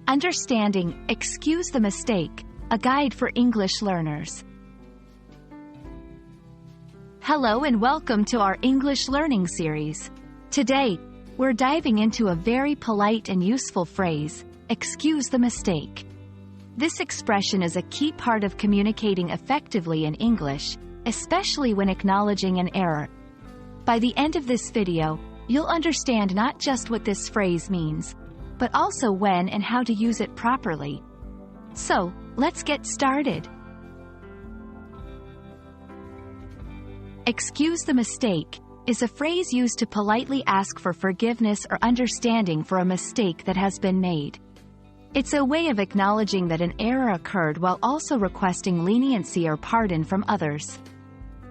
Understanding, excuse the mistake, a guide for English learners. Hello and welcome to our English learning series. Today, we're diving into a very polite and useful phrase, excuse the mistake. This expression is a key part of communicating effectively in English, especially when acknowledging an error. By the end of this video, you'll understand not just what this phrase means, but also when and how to use it properly. So, let's get started. Excuse the mistake is a phrase used to politely ask for forgiveness or understanding for a mistake that has been made. It's a way of acknowledging that an error occurred while also requesting leniency or pardon from others.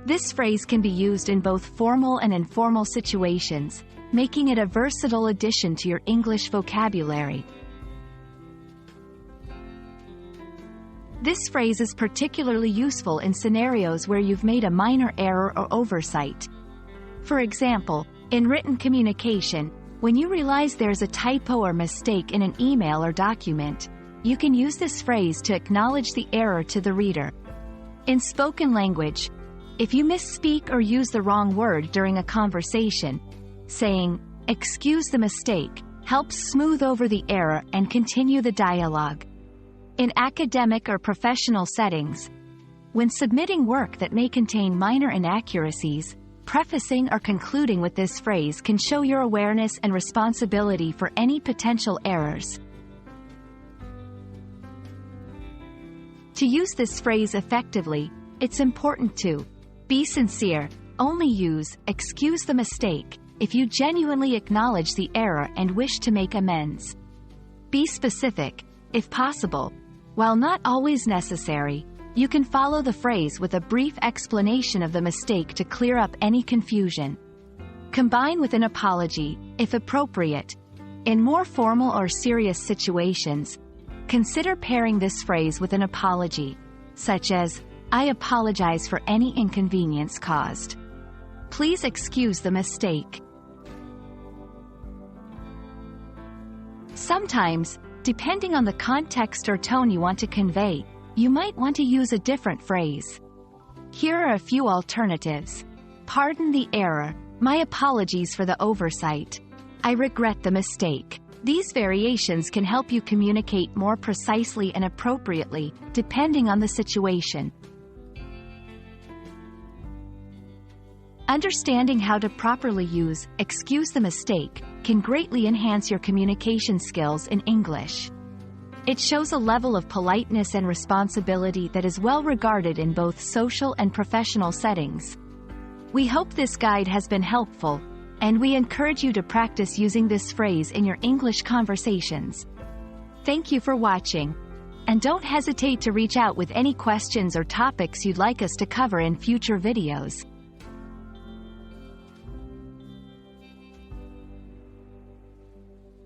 This phrase can be used in both formal and informal situations, making it a versatile addition to your English vocabulary. This phrase is particularly useful in scenarios where you've made a minor error or oversight. For example, in written communication, when you realize there's a typo or mistake in an email or document, you can use this phrase to acknowledge the error to the reader. In spoken language, if you misspeak or use the wrong word during a conversation, saying, "Excuse the mistake," helps smooth over the error and continue the dialogue. In academic or professional settings, when submitting work that may contain minor inaccuracies, prefacing or concluding with this phrase can show your awareness and responsibility for any potential errors. To use this phrase effectively, it's important to be sincere. Only use "excuse the mistake" if you genuinely acknowledge the error and wish to make amends. Be specific, if possible. While not always necessary, you can follow the phrase with a brief explanation of the mistake to clear up any confusion. Combine with an apology, if appropriate. In more formal or serious situations, consider pairing this phrase with an apology, such as, "I apologize for any inconvenience caused. Please excuse the mistake." Sometimes, depending on the context or tone you want to convey, you might want to use a different phrase. Here are a few alternatives. Pardon the error. My apologies for the oversight. I regret the mistake. These variations can help you communicate more precisely and appropriately, depending on the situation. Understanding how to properly use "excuse the mistake" can greatly enhance your communication skills in English. It shows a level of politeness and responsibility that is well regarded in both social and professional settings. We hope this guide has been helpful, and we encourage you to practice using this phrase in your English conversations. Thank you for watching, and don't hesitate to reach out with any questions or topics you'd like us to cover in future videos.